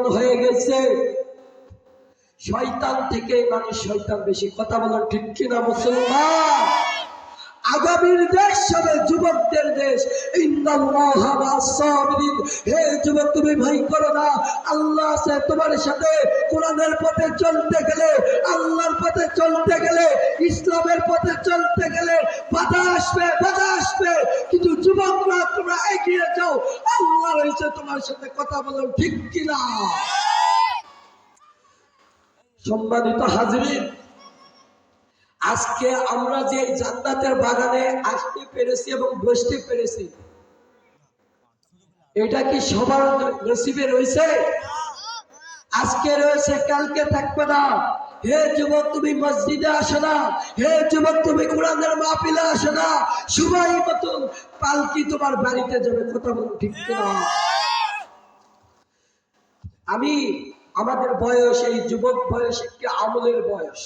এমন হয়ে গেছে, শয়তান থেকে মানুষ শয়তান বেশি। কথা বলার ঠিক কিনা মুসলমান? আগামীর দেশ হবে যুবকদের দেশ। ইন্নাল্লাহা মা'আস সাবিরিন। হে যুবক, তুমি ভয় করো না। আল্লাহ আছে তোমার সাথে। কোরআনের পথে চলতে গেলে, আল্লাহর পথে চলতে গেলে, ইসলামের পথে চলতে গেলে বাধা আসবে, বাধা আসবে, কিন্তু যুবকরা তোমরা এগিয়ে যাও। আল্লাহ রয়েছে তোমার সাথে। কথা বলো ঠিক কিনা? সম্মানিত হাজরিন, আজকে আমরা যে জান্নাতের বাগানে আসতে পেরেছি এবং বসতে পেরেছি, এটা কি সবার নসিবে রয়েছে? আজকে রয়েছে, কালকে থাকবে না। হে যুবক, তুমি মসজিদে আসো না। হে যুবক, তুমি কোরআনের মাহফিলে আসো না। সময় মতন পালকি তোমার বাড়িতে যাবে। কথা বলুন ঠিক কিনা? আমাদের বয়স, এই যুবক বয়স একটি আমলের বয়স।